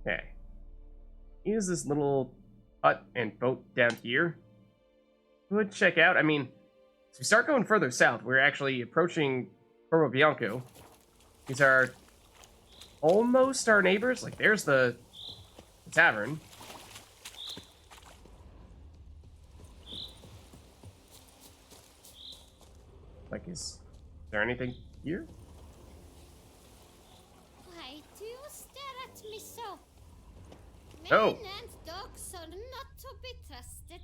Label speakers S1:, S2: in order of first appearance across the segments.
S1: Okay. Use this little hut and boat down here. Would check out. I mean, as we start going further south, we're actually approaching Porto Bianco. These are almost our neighbors. Like, there's the tavern. Like, is there anything here?
S2: Why do you stare at me so?
S1: Oh.
S2: Men and dogs are not to be trusted.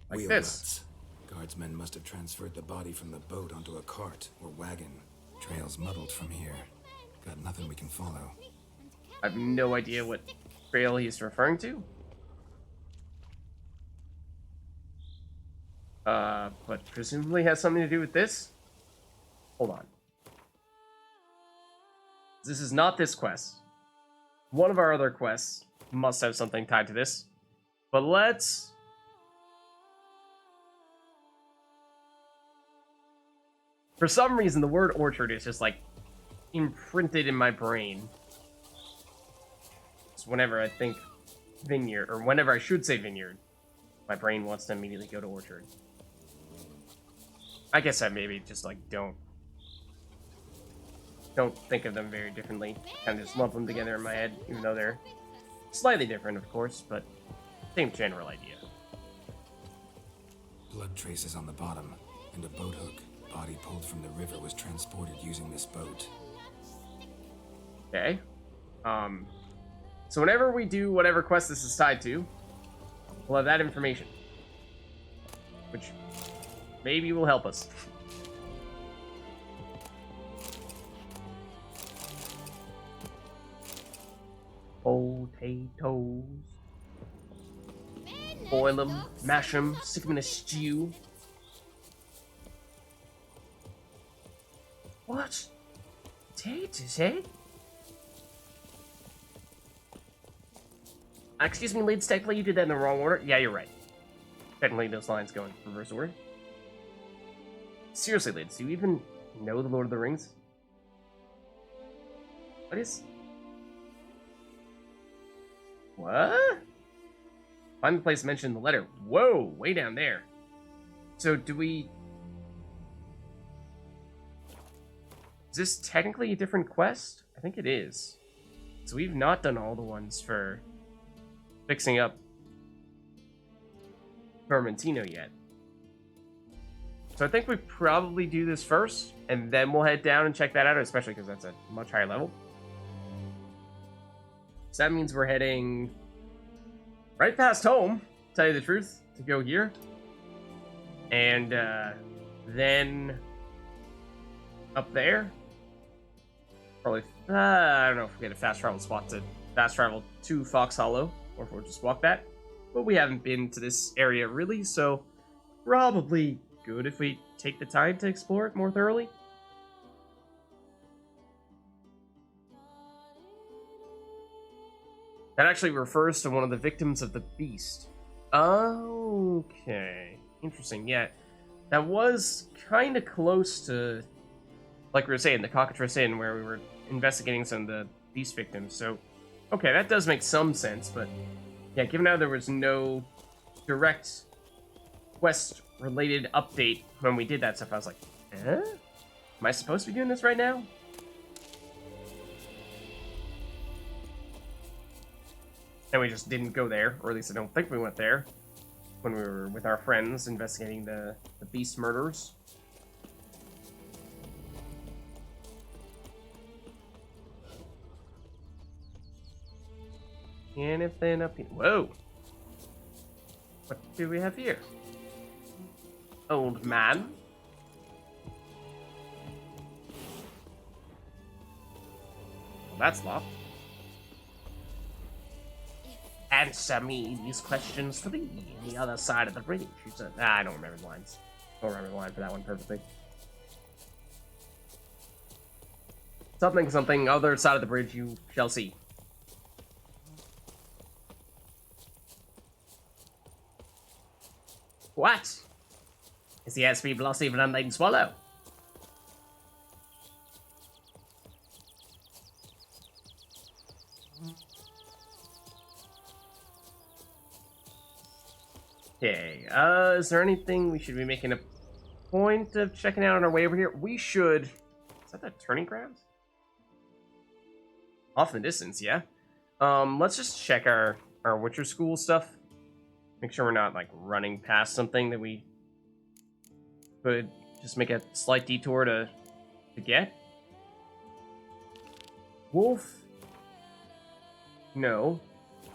S1: Like
S3: Wheel
S1: this.
S3: ruts. Guardsmen must have transferred the body from the boat onto a cart or wagon. Trail's muddled from here. Got nothing we can follow.
S1: I have no idea what trail he's referring to. But presumably has something to do with this. Hold on. This is not this quest. One of our other quests must have something tied to this. But let's... For some reason, the word orchard is just, like, imprinted in my brain. So whenever I think vineyard, or whenever I should say vineyard, my brain wants to immediately go to orchard. I guess I maybe just, like, don't think of them very differently. Kind of just lump them together in my head, even though they're slightly different, of course, but same general idea.
S3: Blood traces on the bottom, and a boat hook. Body pulled from the river was transported using this boat.
S1: Okay. So whenever we do whatever quest this is tied to, we'll have that information. Which maybe will help us. Potatoes. Boil them, mash them, stick them in a stew. What? Potatoes, eh? Excuse me, Lids, technically you did that in the wrong order. Yeah, you're right. Technically those lines go in reverse order. Seriously, Lids, do you even know the Lord of the Rings? What is... What? Find the place mentioned in the letter. Whoa, way down there. So do we... Is this technically a different quest? I think it is. So we've not done all the ones for fixing up Vermentino yet. So I think we probably do this first, and then we'll head down and check that out, especially because that's a much higher level. So that means we're heading right past home, to tell you the truth, to go here. And then up there. Probably, I don't know if we get a fast travel spot to fast travel to Fox Hollow, or if we'll just walk that. But we haven't been to this area really, so probably good if we take the time to explore it more thoroughly. That actually refers to one of the victims of the beast. Okay. Interesting, yeah. That was kind of close to, like we were saying, the Cockatrice Inn, where we were investigating some of the beast victims. So, okay, that does make some sense, but yeah, given how there was no direct quest-related update when we did that stuff, I was like, eh? Am I supposed to be doing this right now? And we just didn't go there, or at least I don't think we went there, when we were with our friends investigating the beast murders. Anything up here? Whoa! What do we have here? Old man? Well, that's locked. Answer me these questions for thee on the other side of the bridge. She said, I don't remember the lines. I don't remember the line for that one perfectly. Something, something, other side of the bridge you shall see. What? Is the SP plus even unladen swallow? Okay, is there anything we should be making a point of checking out on our way over here? We should... Is that the turning grounds? Off in the distance, yeah. Let's just check our Witcher School stuff. Make sure we're not, like, running past something that we could just make a slight detour to get. Wolf? No.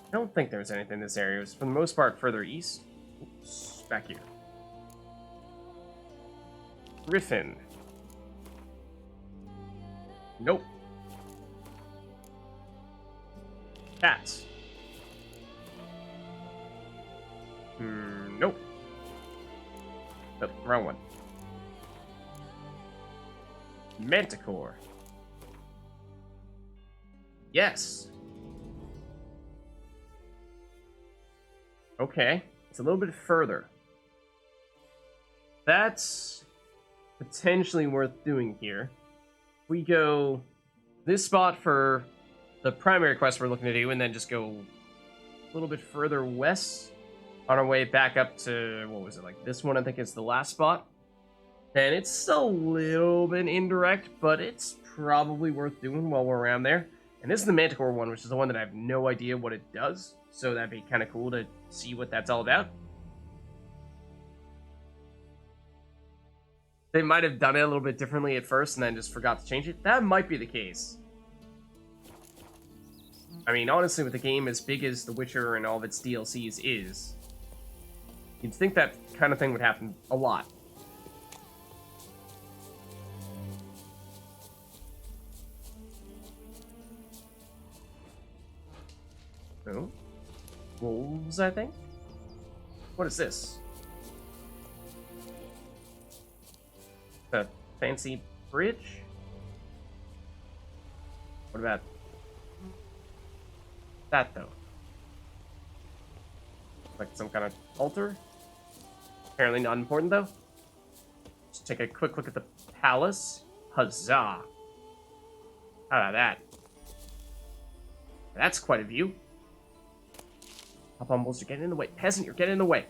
S1: I don't think there's anything in this area. It was, for the most part, further east. Oops, back here. Griffin. Nope. Cats. Nope. Nope, wrong one. Manticore. Yes. Okay. It's a little bit further. That's potentially worth doing here. We go this spot for the primary quest we're looking to do, and then just go a little bit further west on our way back up to, what was it, like this one I think is the last spot. And it's a little bit indirect, but it's probably worth doing while we're around there. And this is the Manticore one, which is the one that I have no idea what it does. So that'd be kind of cool to see what that's all about. They might have done it a little bit differently at first and then just forgot to change it. That might be the case. I mean, honestly, with a game as big as The Witcher and all of its DLCs is, you'd think that kind of thing would happen a lot. Oh. Wolves, I think? What is this? A fancy bridge? What about that, though? Like some kind of altar? Apparently not important, though. Just take a quick look at the palace. Huzzah! How about that? That's quite a view. Hop on, bulls, you're getting in the way. Peasant, you're getting in the way.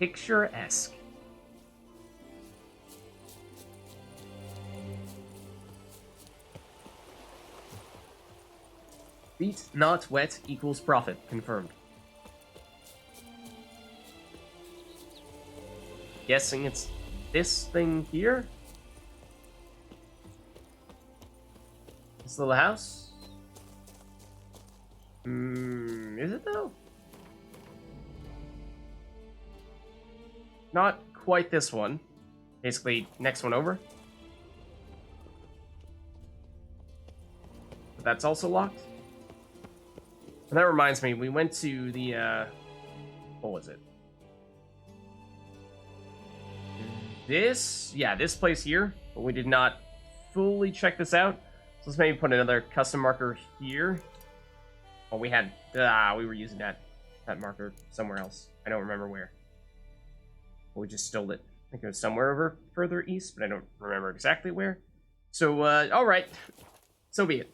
S1: Picturesque. Feet not wet equals profit. Confirmed. Guessing it's this thing here? This little house? Is it though? Not quite this one. Basically, next one over. But that's also locked. And that reminds me, we went to the, what was it? This place here, but we did not fully check this out. So let's maybe put another custom marker here. Oh, we were using that marker somewhere else. I don't remember where. We just stole it. I think it was somewhere over further east, but I don't remember exactly where. So, alright. So be it.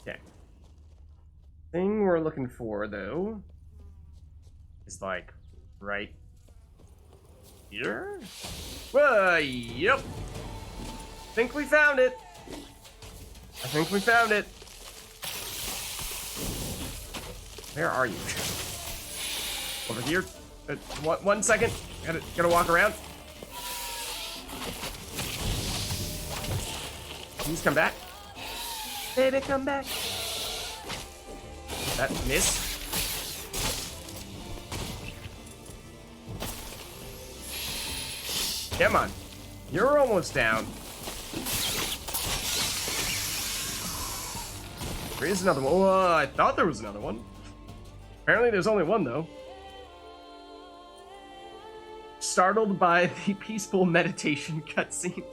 S1: Okay. Thing we're looking for, though, is like right here? Yep. Think we found it. I think we found it. Where are you? Over here. 1 second. Gotta walk around. Please come back. Baby, come back. That miss. Come on. You're almost down. There is another one. Oh, I thought there was another one. Apparently there's only one, though. Startled by the peaceful meditation cutscene.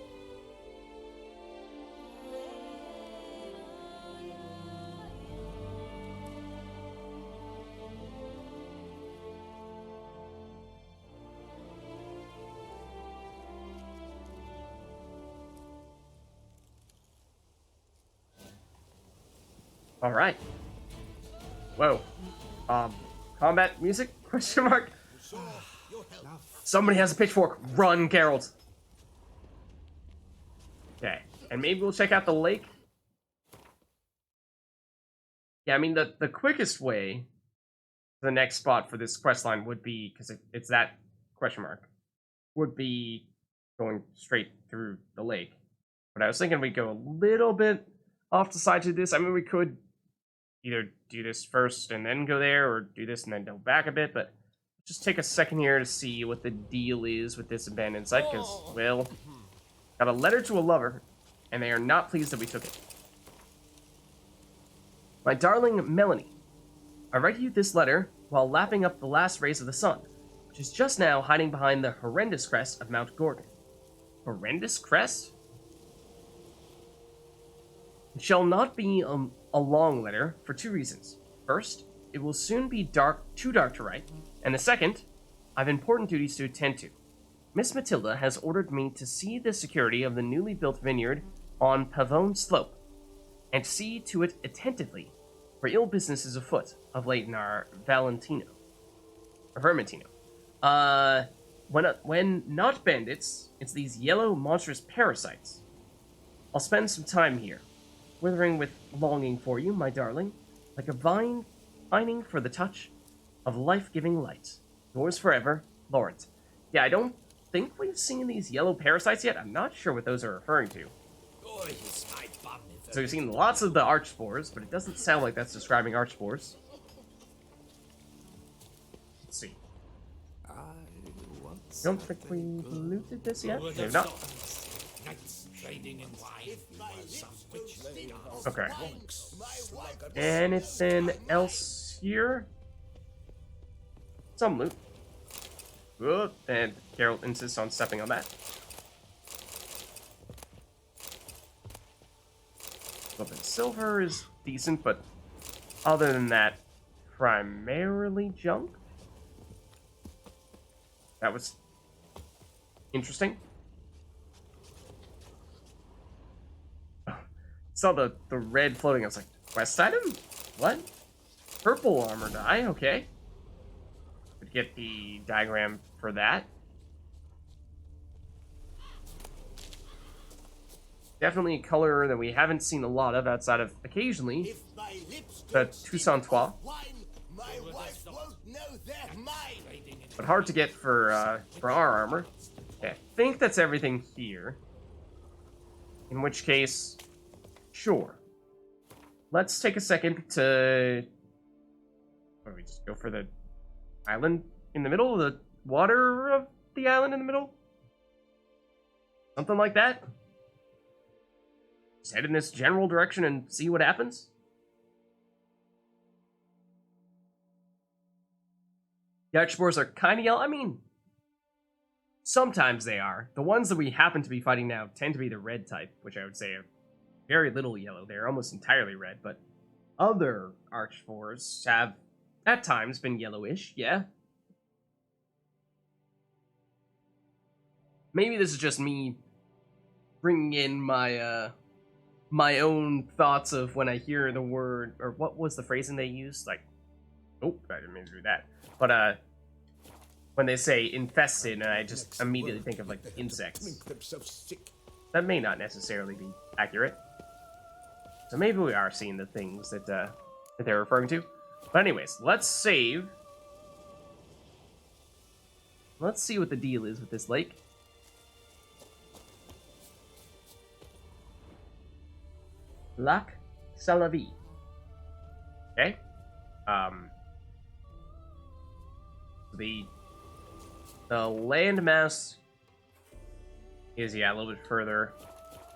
S1: All right. Whoa. Combat music? Question mark. Somebody has a pitchfork. Run, Geralt. Okay, and maybe we'll check out the lake. Yeah, I mean the quickest way to the next spot for this quest line would be, because it's that question mark, would be going straight through the lake. But I was thinking we'd go a little bit off the side to this. I mean, we could either do this first and then go there, or do this and then go back a bit, but just take a second here to see what the deal is with this abandoned site, because, well, got a letter to a lover, and they are not pleased that we took it. My darling Melanie, I write you this letter while lapping up the last rays of the sun, which is just now hiding behind the horrendous crest of Mount Gorgon. Horrendous crest? It shall not be a long letter for two reasons. First, it will soon be too dark to write, and the second, I've important duties to attend to. Miss Matilda has ordered me to see the security of the newly built vineyard on Pavone Slope, and see to it attentively, for ill business is afoot of late in our Vermentino. When not bandits, it's these yellow monstrous parasites. I'll spend some time here, withering with longing for you, my darling, like a vine pining for the touch of life-giving light. Yours forever, Lawrence. Yeah, I don't think we've seen these yellow parasites yet. I'm not sure what those are referring to. So we've seen lots of the archspores, but it doesn't sound like that's describing archspores. Let's see. Don't think we looted this yet? Maybe not. Okay. Anything else here? Some loot. Good. And Geralt insists on stepping on that. Gold and silver is decent, but other than that, primarily junk. That was interesting. Oh, saw the red floating. I was like, quest item? What? Purple armor die? Okay. Could get the diagram for that. Definitely a color that we haven't seen a lot of outside of occasionally the Toussaint Trois. But hard to get for our armor. Okay, I think that's everything here. In which case, sure. Let's take a second to... What do we just go for the island in the middle? The water of the island in the middle? Something like that? Just head in this general direction and see what happens? The archspores are kind of yellow. I mean, sometimes they are. The ones that we happen to be fighting now tend to be the red type, which I would say are very little yellow. They're almost entirely red, but other archspores have, at times, been yellowish, yeah. Maybe this is just me bringing in my, my own thoughts of when I hear the word, or what was the phrasing they used? Like, oh, I didn't mean to do that. But, when they say infested, and I just immediately think of, like, insects. That may not necessarily be accurate. So maybe we are seeing the things that, that they're referring to. But anyways, let's save. Let's see what the deal is with this lake. Lac Salavie. Okay. The landmass is, yeah, a little bit further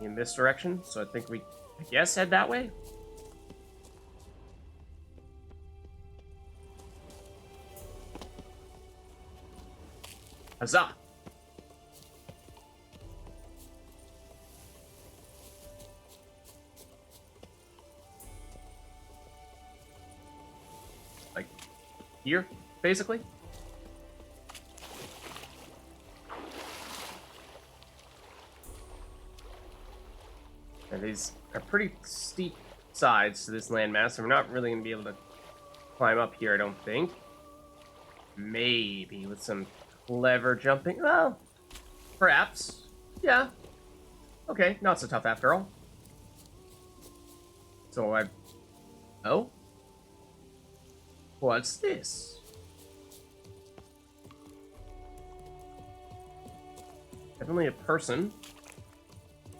S1: in this direction, so I think we, I guess, head that way. Huzzah! Like, here, basically. And these are pretty steep sides to this landmass, so we're not really going to be able to climb up here, I don't think. Maybe with some clever jumping. Well, perhaps. Yeah. Okay, not so tough after all. So I... Oh? What's this? Definitely a person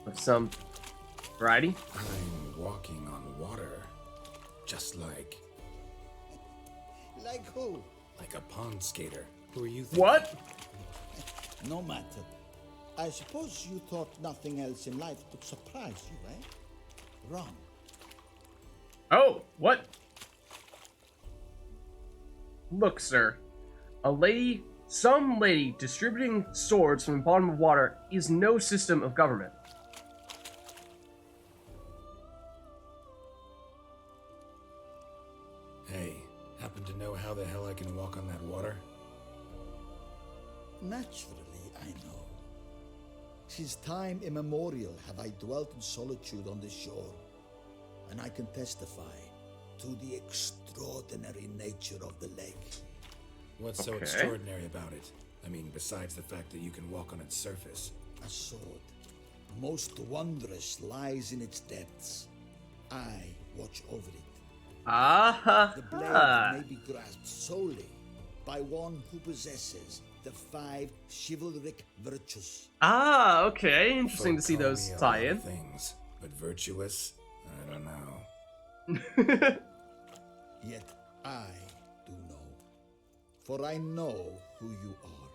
S1: of some variety.
S3: I'm walking on water. Just like...
S4: Like who?
S3: Like a pond skater. Who are you thinking?
S1: What?
S4: No matter. I suppose you thought nothing else in life could surprise you, eh? Wrong.
S1: Oh, what? Look, sir. Some lady distributing swords from the bottom of water is no system of government.
S3: Hey, happen to know how the hell I can walk on that water?
S4: Naturally, I know. Since time immemorial have I dwelt in solitude on this shore, and I can testify to the extraordinary nature of the lake.
S3: What's so
S1: Okay.
S3: extraordinary about it? I mean, besides the fact that you can walk on its surface.
S4: A sword, most wondrous, lies in its depths. I watch over it. The blade may be grasped solely by one who possesses the 5 chivalric virtues.
S1: Okay. Interesting to see
S3: Folk call
S1: those
S3: me a lot
S1: tie
S3: of
S1: in.
S3: things, but virtuous? I don't know.
S4: Yet I do know, for I know who you are.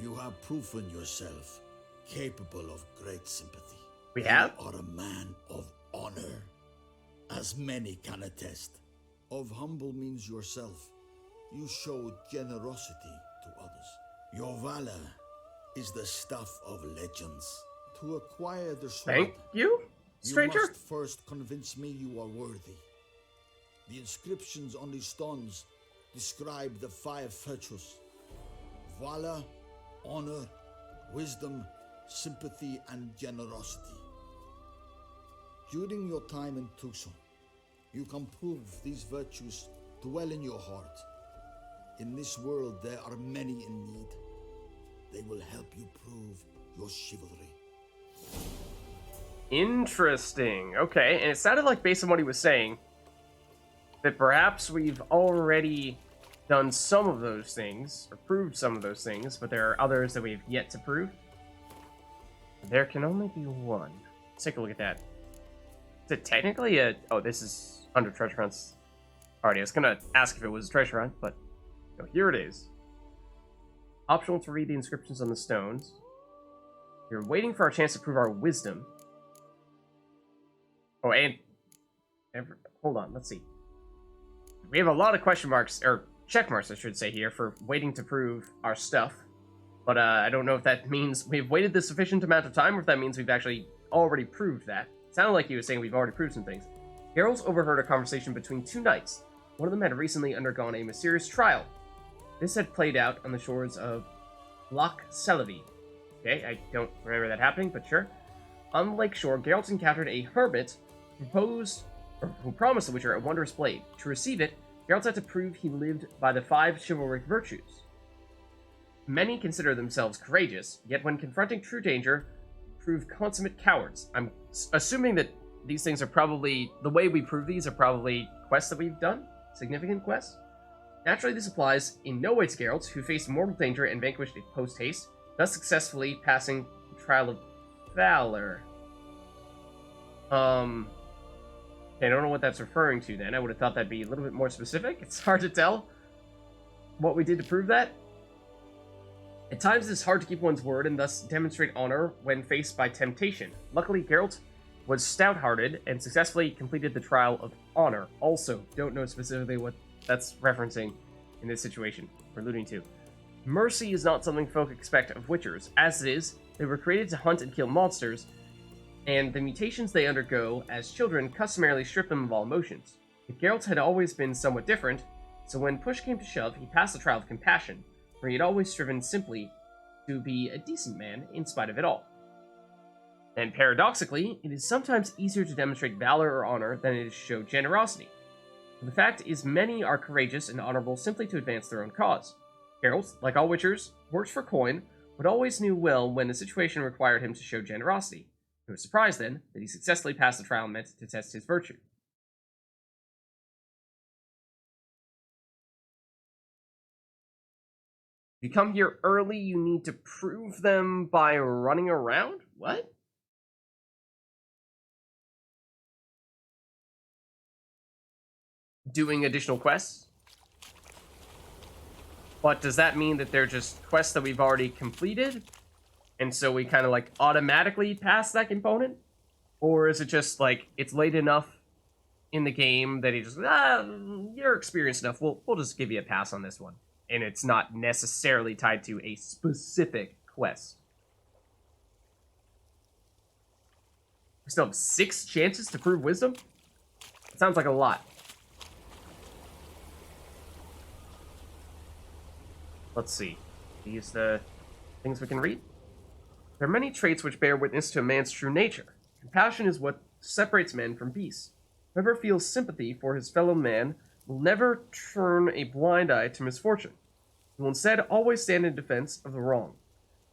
S4: You have proven yourself capable of great sympathy.
S1: We have?
S4: You are a man of honor, as many can attest. Of humble means yourself. You showed generosity to others. Your valor is the stuff of legends. To acquire the sword,
S1: Thank you, stranger.
S4: you must first convince me you are worthy. The inscriptions on these stones describe the 5 virtues: valor, honor, wisdom, sympathy, and generosity. During your time in Tucson, you can prove these virtues dwell in your heart. In this world, there are many in need. They will help you prove your chivalry.
S1: Interesting. Okay, and it sounded like, based on what he was saying, that perhaps we've already done some of those things, or proved some of those things, but there are others that we've yet to prove. There can only be one. Let's take a look at that. Is it technically a... Oh, this is under treasure hunts. Alrighty, I was gonna ask if it was a treasure hunt, but no, here it is. Optional to read the inscriptions on the stones. You're waiting for our chance to prove our wisdom. Oh, and... Hold on, let's see. We have a lot of question marks, or check marks, I should say, here, for waiting to prove our stuff. But I don't know if that means we've waited the sufficient amount of time, or if that means we've actually already proved that. It sounded like he was saying we've already proved some things. Geralt overheard a conversation between 2 knights. One of them had recently undergone a mysterious trial. This had played out on the shores of Loch Selivy. Okay, I don't remember that happening, but sure. On the lakeshore, Geralt encountered a hermit who promised the Witcher a wondrous blade. To receive it, Geralt had to prove he lived by the 5 chivalric virtues. Many consider themselves courageous, yet when confronting true danger, prove consummate cowards. I'm assuming that these things are probably... The way we prove these are probably quests that we've done? Significant quests? Naturally, this applies in no way to Geralt, who faced mortal danger and vanquished it post-haste, thus successfully passing the trial of valor. I don't know what that's referring to then. I would have thought that'd be a little bit more specific. It's hard to tell what we did to prove that. At times, it's hard to keep one's word and thus demonstrate honor when faced by temptation. Luckily, Geralt was stout-hearted and successfully completed the trial of honor. Also, don't know specifically what that's referencing in this situation, or alluding to. Mercy is not something folk expect of Witchers. As it is, they were created to hunt and kill monsters, and the mutations they undergo as children customarily strip them of all emotions. But Geralt had always been somewhat different, so when push came to shove, he passed the trial of compassion, for he had always striven simply to be a decent man in spite of it all. And paradoxically, it is sometimes easier to demonstrate valor or honor than it is to show generosity. But the fact is, many are courageous and honorable simply to advance their own cause. Geralt, like all Witchers, works for coin, but always knew well when the situation required him to show generosity. It was surprised, then, that he successfully passed the trial meant to test his virtue. If you come here early, you need to prove them by running around? What? Doing additional quests? But does that mean that they're just quests that we've already completed? And so we kind of like automatically pass that component? Or is it just like it's late enough in the game that he just, you're experienced enough, we'll just give you a pass on this one. And it's not necessarily tied to a specific quest. We still have 6 chances to prove wisdom? It sounds like a lot. Let's see. These the things we can read. There are many traits which bear witness to a man's true nature. Compassion is what separates men from beasts. Whoever feels sympathy for his fellow man will never turn a blind eye to misfortune. He will instead always stand in defense of the wrong.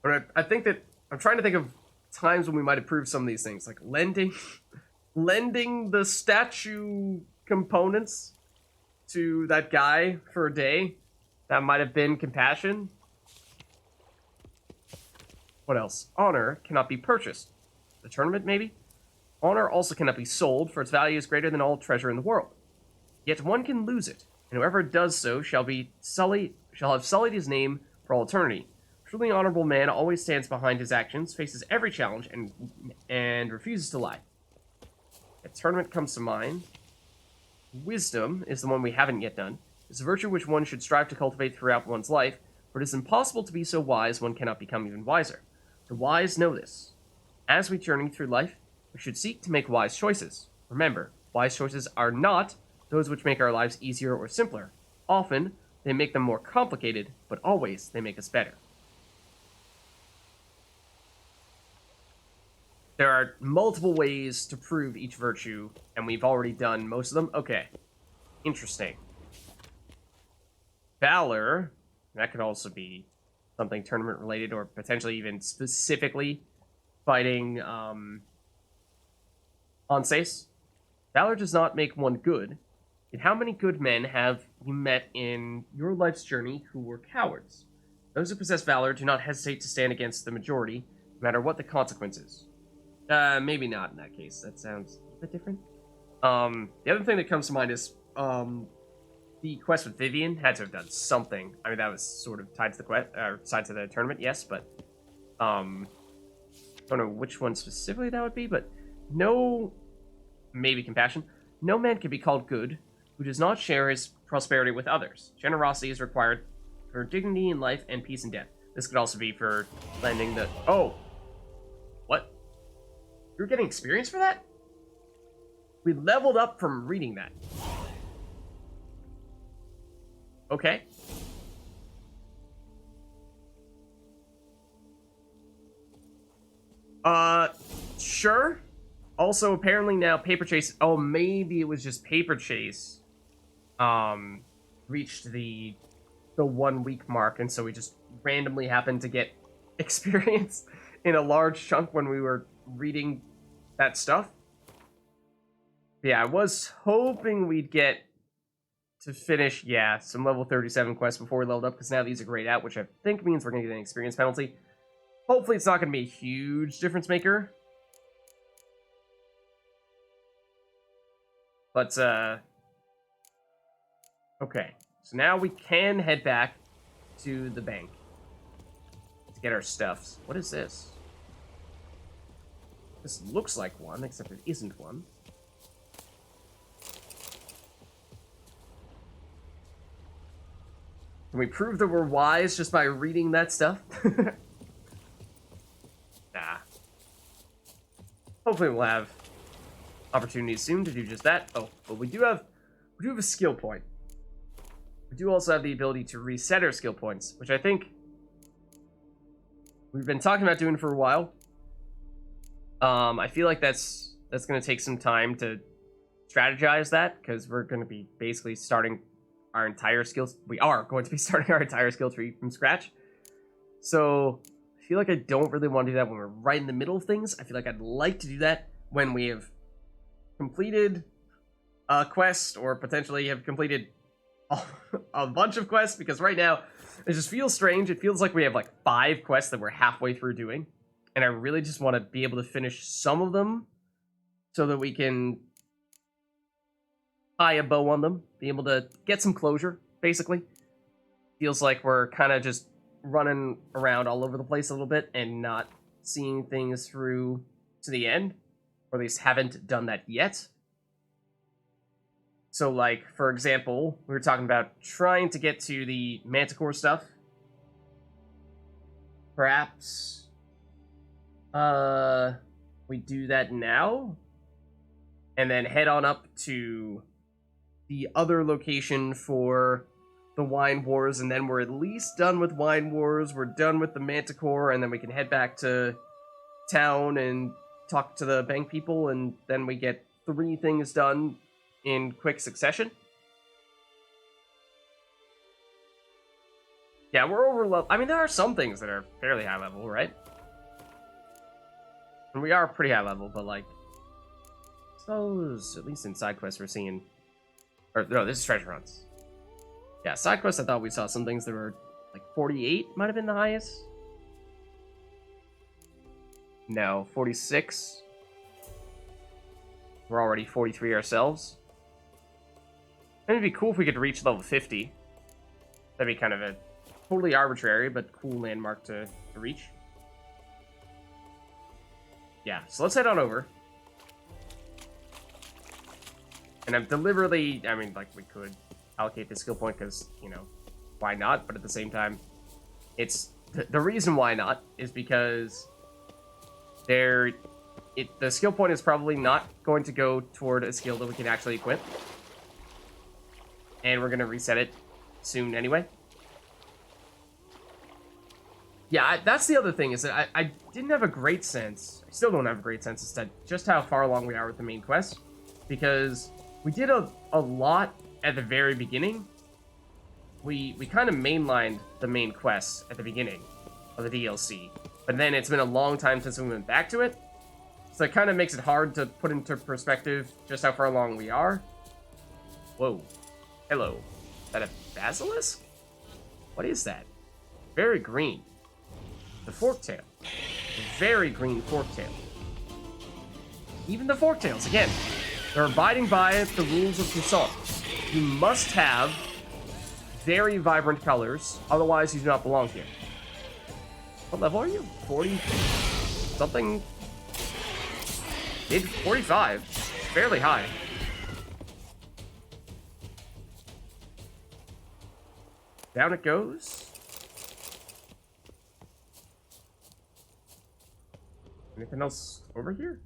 S1: But I think that I'm trying to think of times when we might have proved some of these things, like lending the statue components to that guy for a day. That might have been compassion. What else? Honor cannot be purchased. The tournament, maybe? Honor also cannot be sold, for its value is greater than all treasure in the world. Yet one can lose it, and whoever does so shall have sullied his name for all eternity. A truly honorable man always stands behind his actions, faces every challenge, and refuses to lie. A tournament comes to mind. Wisdom is the one we haven't yet done. It's a virtue which one should strive to cultivate throughout one's life, for it is impossible to be so wise one cannot become even wiser. The wise know this. As we journey through life, we should seek to make wise choices. Remember, wise choices are not those which make our lives easier or simpler. Often, they make them more complicated, but always they make us better. There are multiple ways to prove each virtue, and we've already done most of them. Okay. Interesting. Valor, that could also be something tournament related, or potentially even specifically fighting Onsace. Valor does not make one good. Yet how many good men have you met in your life's journey who were cowards? Those who possess valor do not hesitate to stand against the majority, no matter what the consequences. Maybe not in that case. That sounds a bit different. The other thing that comes to mind is the quest with Vivian had to have done something. I mean, that was sort of tied to the quest, tied to the tournament, yes, but don't know which one specifically that would be. But no, maybe compassion. No man can be called good who does not share his prosperity with others. Generosity is required for dignity in life and peace in death. This could also be for lending the. Oh, what? You're getting experience for that? We leveled up from reading that. Okay. Sure. Also, apparently now Paper Chase. Oh, maybe it was just Paper Chase. Reached the 1 week mark, and so we just randomly happened to get experience in a large chunk when we were reading that stuff. Yeah, I was hoping we'd get to finish, some level 37 quests before we leveled up, because now these are grayed out, which I think means we're going to get an experience penalty. Hopefully it's not going to be a huge difference maker. But, okay. So now we can head back to the bank to get our stuffs. What is this? This looks like one, except it isn't one. Can we prove that we're wise just by reading that stuff? Nah. Hopefully we'll have opportunities soon to do just that. Oh, but we do have a skill point. We do also have the ability to reset our skill points, which I think we've been talking about doing for a while. I feel like that's going to take some time to strategize that, because we're going to be basically starting our entire skills. We are going to be starting our entire skill tree from scratch. So I feel like I don't really want to do that when we're right in the middle of things. I feel like I'd like to do that when we have completed a quest, or potentially have completed a bunch of quests, because right now it just feels strange. It feels like we have like 5 quests that we're halfway through doing, and I really just want to be able to finish some of them so that we can tie a bow on them, be able to get some closure, basically. Feels like we're kind of just running around all over the place a little bit and not seeing things through to the end, or at least haven't done that yet. So, like, for example, we were talking about trying to get to the Manticore stuff. Perhaps we do that now, and then head on up to the other location for the Wine Wars, and then we're at least done with Wine Wars, we're done with the Manticore, and then we can head back to town and talk to the bank people, and then we get 3 things done in quick succession. Yeah, we're over level. I mean, there are some things that are fairly high level, right? And we are pretty high level, but like, suppose at least in side quests we're seeing, or no, this is treasure hunts. Yeah, side quests. I thought we saw some things that were like 48 might have been the highest. No, 46. We're already 43 ourselves. It'd be cool if we could reach level 50. That'd be kind of a totally arbitrary but cool landmark to reach. Yeah, so let's head on over. And I'm deliberately, I mean, like, we could allocate the skill point because, you know, why not? But at the same time, it's the reason why not is because the skill point is probably not going to go toward a skill that we can actually equip. And we're going to reset it soon anyway. Yeah, that's the other thing, is that I didn't have a great sense, I still don't have a great sense as to just how far along we are with the main quest. Because we did a lot at the very beginning. We kind of mainlined the main quest at the beginning of the DLC. But then it's been a long time since we went back to it. So it kind of makes it hard to put into perspective just how far along we are. Whoa. Hello. Is that a basilisk? What is that? Very green. The forktail. Very green forktail. Even the forktails, again, they're abiding by the rules of Toussaint. You must have very vibrant colors, otherwise you do not belong here. What level are you? 40 something? Mid 45. Fairly high. Down it goes. Anything else over here?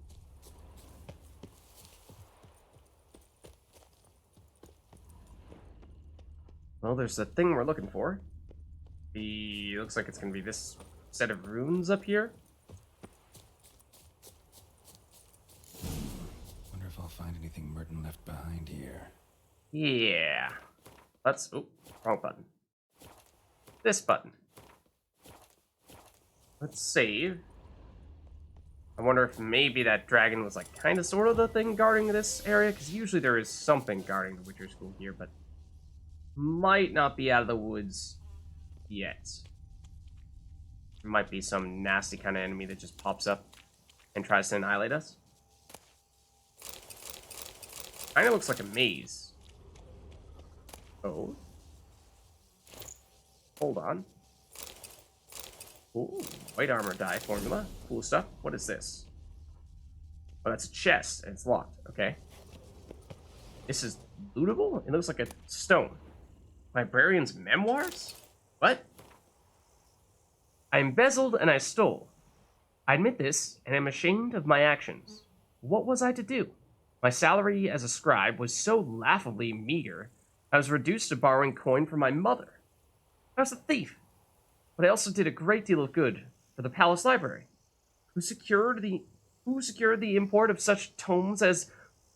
S1: Well, there's the thing we're looking for. Looks like it's gonna be this set of runes up here.
S3: Wonder if I'll find anything Merton left behind here.
S1: Yeah. Let's... Oh, wrong button. This button. Let's save. I wonder if maybe that dragon was like kind of sort of the thing guarding this area, because usually there is something guarding the Witcher School here, but might not be out of the woods yet. There might be some nasty kind of enemy that just pops up and tries to annihilate us. Kind of looks like a maze. Oh. Hold on. Ooh, white armor dye formula. Cool stuff. What is this? Oh, that's a chest, and it's locked. Okay. This is lootable? It looks like a stone. Librarian's memoirs? What? I embezzled and I stole. I admit this, and am ashamed of my actions. What was I to do? My salary as a scribe was so laughably meager, I was reduced to borrowing coin from my mother. I was a thief, but I also did a great deal of good for the palace library, who secured the Who secured the import of such tomes as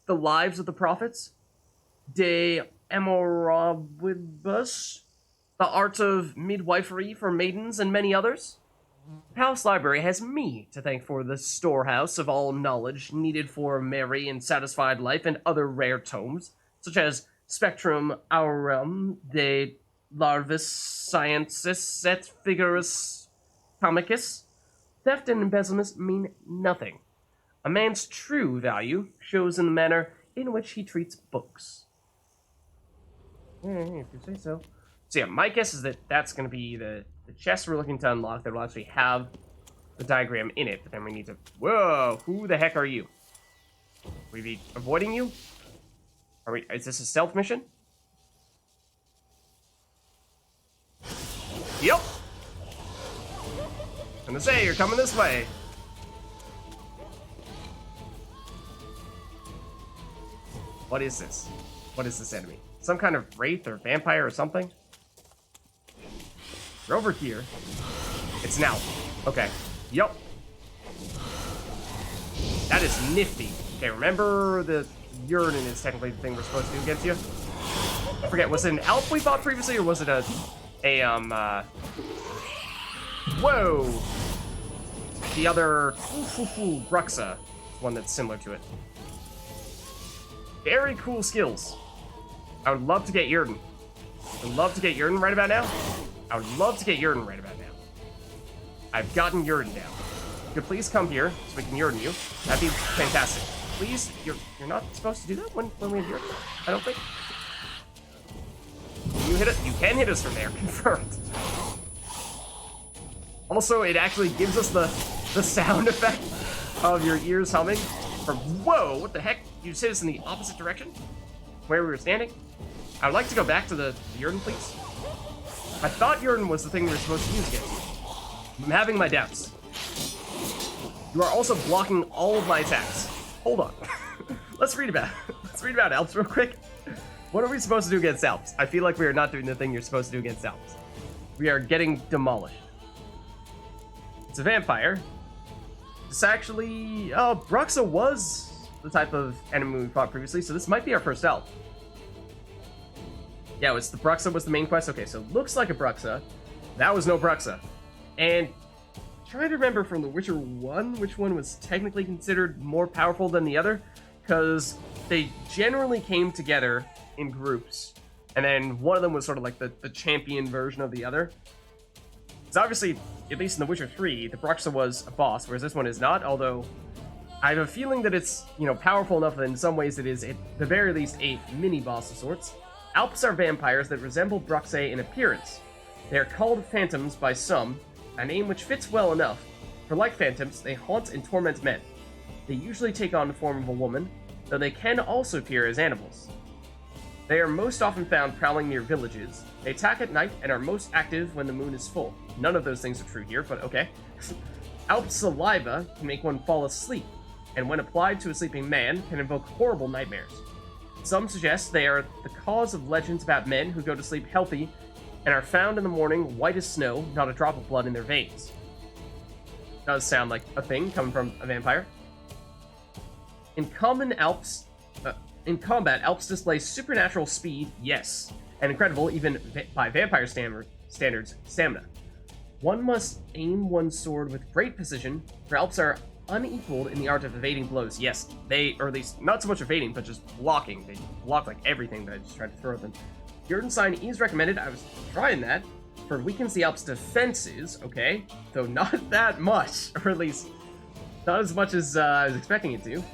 S1: The Lives of the Prophets, De Amorabibus, The Art of Midwifery for Maidens, and many others? The Palace Library has me to thank for the storehouse of all knowledge needed for a merry and satisfied life, and other rare tomes, such as Spectrum Aureum de Larvis Sciencis et Figuris Comicus. Theft and embezzlement mean nothing. A man's true value shows in the manner in which he treats books. If you say so. So yeah, my guess is that that's going to be the chest we're looking to unlock that will actually have the diagram in it, but then we need to... Whoa! Who the heck are you? We be avoiding you? Are we... Is this a stealth mission? Yep! I'm gonna say, you're coming this way. What is this? What is this enemy? Some kind of wraith or vampire or something? We're over here. It's now. Okay. Yup. That is nifty. Okay, remember the urine is technically the thing we're supposed to do against you? I forget, was it an ALP we fought previously, or was it whoa! The other Bruxa, one that's similar to it. Very cool skills. I would love to get Yurden. I would love to get Yurden right about now. I would love to get Yurden right about now. I've gotten Yurden down. You could please come here so we can Yurden you. That'd be fantastic. Please, you're not supposed to do that when we have Yurden. I don't think. You hit it. You can hit us from there. Confirmed. Also, it actually gives us the sound effect of your ears humming. From whoa! What the heck? You just hit us in the opposite direction, where we were standing. I would like to go back to the Yurden, please. I thought Yurden was the thing we were supposed to use against you. I'm having my doubts. You are also blocking all of my attacks. Hold on. Let's read about Alps real quick. What are we supposed to do against Alps? I feel like we are not doing the thing you're supposed to do against Alps. We are getting demolished. It's a vampire. It's actually... Oh, Bruxa was the type of enemy we fought previously, so this might be our first Alp. Yeah, it's the Bruxa was the main quest. Okay, so looks like a Bruxa. That was no Bruxa. And trying to remember from The Witcher 1 which one was technically considered more powerful than the other, because they generally came together in groups, and then one of them was sort of like the champion version of the other. It's obviously, at least in The Witcher 3, the Bruxa was a boss, whereas this one is not, although I have a feeling that it's, powerful enough that in some ways it is, at the very least, a mini-boss of sorts. Alps are vampires that resemble Bruxae in appearance. They are called phantoms by some, a name which fits well enough, for like phantoms, they haunt and torment men. They usually take on the form of a woman, though they can also appear as animals. They are most often found prowling near villages. They attack at night and are most active when the moon is full. None of those things are true here, but okay. Alp saliva can make one fall asleep, and when applied to a sleeping man, can invoke horrible nightmares. Some suggest they are the cause of legends about men who go to sleep healthy and are found in the morning white as snow, not a drop of blood in their veins. Does sound like a thing coming from a vampire. In combat, Alps display supernatural speed, yes, and incredible, even by vampire standards, stamina. One must aim one's sword with great precision, for Alps are unequaled in the art of evading blows. Yes, or at least not so much evading, but just blocking. They block like everything that I just tried to throw at them. Yurden sign is recommended. I was trying that. For weakens the Alps' defenses, okay, though not that much, or at least not as much as I was expecting it to.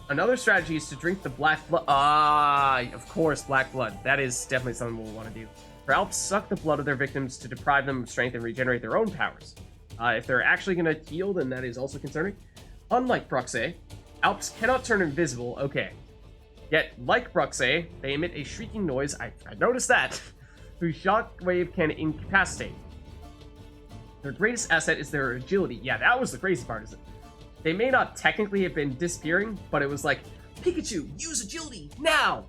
S1: Another strategy is to drink the black blood. Of course, black blood. That is definitely something we'll want to do. For Alps suck the blood of their victims to deprive them of strength and regenerate their own powers. If they're actually going to heal, then that is also concerning. Unlike Bruxae, Alps cannot turn invisible, okay. Yet, like Bruxae, they emit a shrieking noise, I noticed that, whose shockwave can incapacitate. Their greatest asset is their agility. Yeah, that was the crazy part, isn't it? They may not technically have been disappearing, but it was like, Pikachu, use agility, now!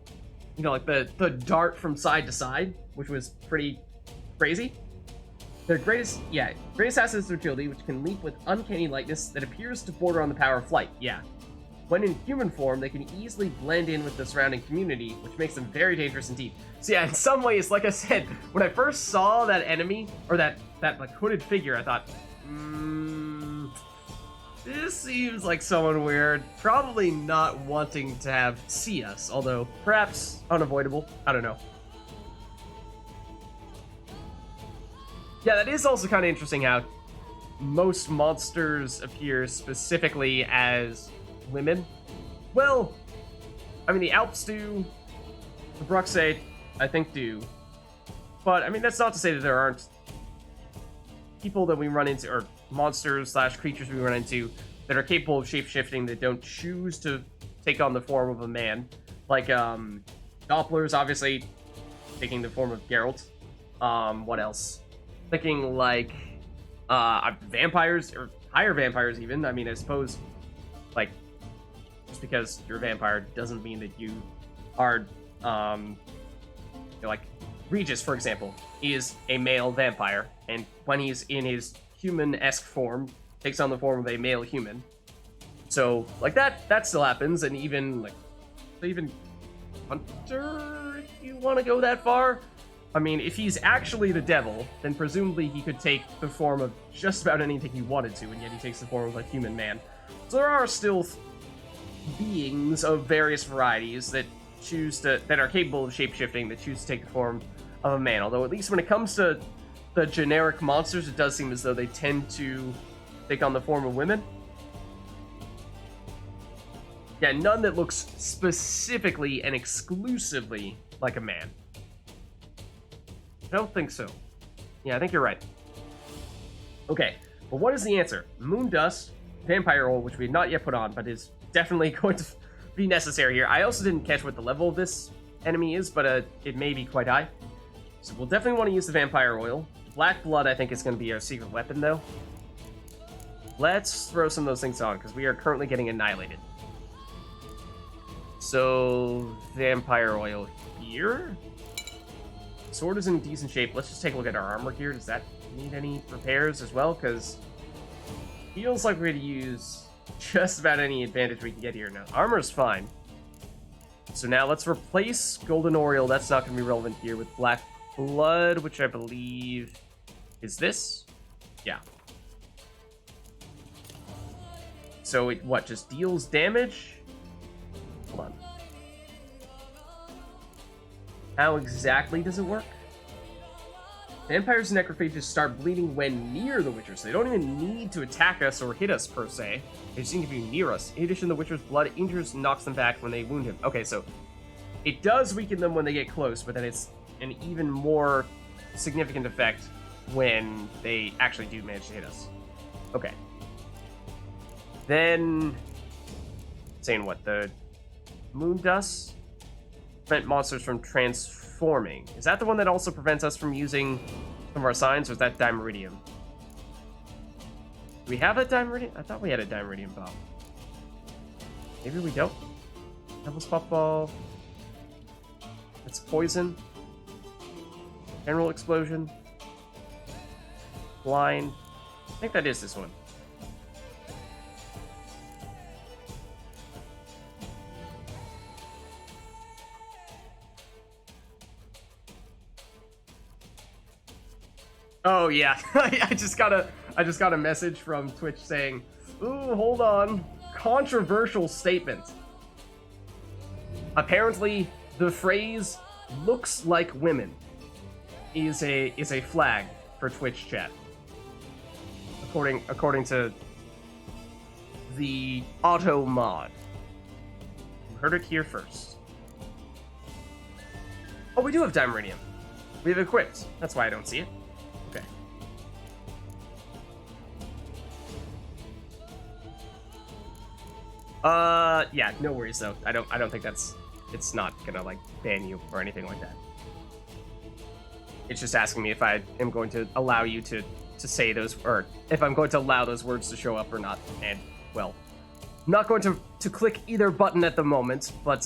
S1: Like the dart from side to side, which was pretty crazy. Their greatest asset is their agility, which can leap with uncanny lightness that appears to border on the power of flight. Yeah. When in human form, they can easily blend in with the surrounding community, which makes them very dangerous indeed. So yeah, in some ways, like I said, when I first saw that enemy, or that like hooded figure, I thought, this seems like someone weird, probably not wanting to see us, although perhaps unavoidable. I don't know. Yeah, that is also kind of interesting how most monsters appear specifically as women. Well, I mean, the Alps do, the Bruxate, I think, do. But, I mean, that's not to say that there aren't people that we run into, or monsters / creatures we run into, that are capable of shape-shifting that don't choose to take on the form of a man. Like, Dopplers, obviously, taking the form of Geralt. What else? Thinking, like, vampires, or higher vampires, even. I mean, I suppose, like, just because you're a vampire doesn't mean that you are, like, Regis, for example, is a male vampire, and when he's in his human-esque form, takes on the form of a male human. So, like, that still happens, and even, like, even Hunter, if you want to go that far. I mean, if he's actually the devil, then presumably he could take the form of just about anything he wanted to, and yet he takes the form of a human man. So there are still beings of various varieties that are capable of shapeshifting, that choose to take the form of a man. Although at least when it comes to the generic monsters, it does seem as though they tend to take on the form of women. Yeah, none that looks specifically and exclusively like a man. I don't think so. Yeah, I think you're right. Okay, but what is the answer? Moon dust, vampire oil, which we have not yet put on, but is definitely going to be necessary here. I also didn't catch what the level of this enemy is, but it may be quite high. So we'll definitely want to use the vampire oil. Black blood, I think, is going to be our secret weapon, though. Let's throw some of those things on, because we are currently getting annihilated. So, vampire oil here. Sword is in decent shape. Let's just take a look at our armor here. Does that need any repairs as well? Because feels like we're going to use just about any advantage we can get here. Now, armor's fine. So now let's replace Golden Oriole. That's not going to be relevant here with Black Blood, which I believe is this. Yeah. So it, what, just deals damage? Hold on. How exactly does it work? Vampires and necrophages start bleeding when near the Witcher, so they don't even need to attack us or hit us, per se. They just need to be near us. In addition, the Witcher's blood injures and knocks them back when they wound him. Okay, so it does weaken them when they get close, but then it's an even more significant effect when they actually do manage to hit us. Okay. Then, saying what, the moon dust prevent monsters from transforming. Is that the one that also prevents us from using some of our signs, or is that Dimeridium? Do we have a Dimeridium? I thought we had a Dimeridium bomb. Maybe we don't. Devil's Puffball. It's poison. General explosion. Blind. I think that is this one. Oh yeah, I just got a message from Twitch saying, "Ooh, hold on, controversial statement." Apparently, the phrase "looks like women" is a flag for Twitch chat. According to the auto mod. You heard it here first. Oh, we do have Dimeridium. We have equipped. That's why I don't see it. Okay. Yeah, no worries though. I don't think it's not gonna like ban you or anything like that. It's just asking me if I am going to allow you to say those, or if I'm going to allow those words to show up or not. And well, I'm not going to click either button at the moment, but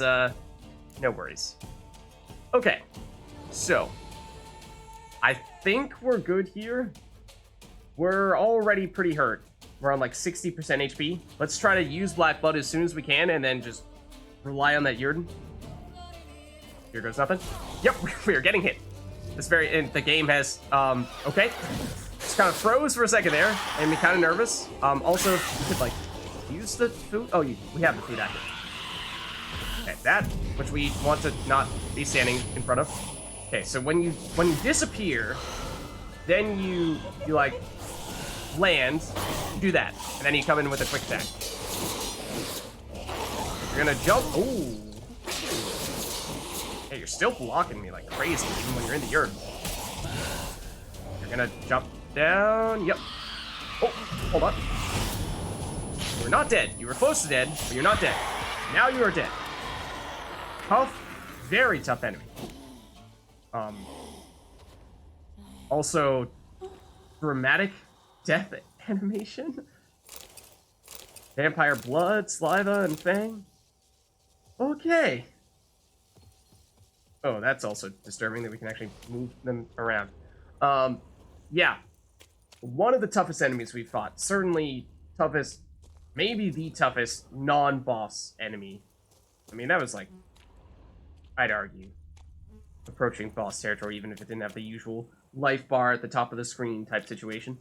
S1: no worries. Okay, so I think we're good here. we're already pretty hurt. We're on like 60% HP. Let's try to use Black Blood as soon as we can and then just rely on that Yurden. Here goes nothing. Yep, we are getting hit. And the game has, okay. Just kind of froze for a second there, made me kind of nervous. Also, you could like use the food. Oh, we have the food active. Okay, that, which we want to not be standing in front of. Okay, so when you disappear, then you like land, you do that, and then you come in with a quick attack. You're gonna jump. Ooh. Hey, you're still blocking me like crazy, even when you're in the yurt. You're gonna jump down. Yep. Oh, hold on. You were not dead. You were close to dead, but you're not dead. Now you are dead. Tough, very tough enemy. Also, dramatic death animation. Vampire blood, saliva, and fang. Okay. Oh, that's also disturbing that we can actually move them around. Yeah. One of the toughest enemies we've fought. Certainly toughest, maybe the toughest non-boss enemy. I mean, that was like, I'd argue, approaching boss territory, even if it didn't have the usual life bar at the top of the screen type situation.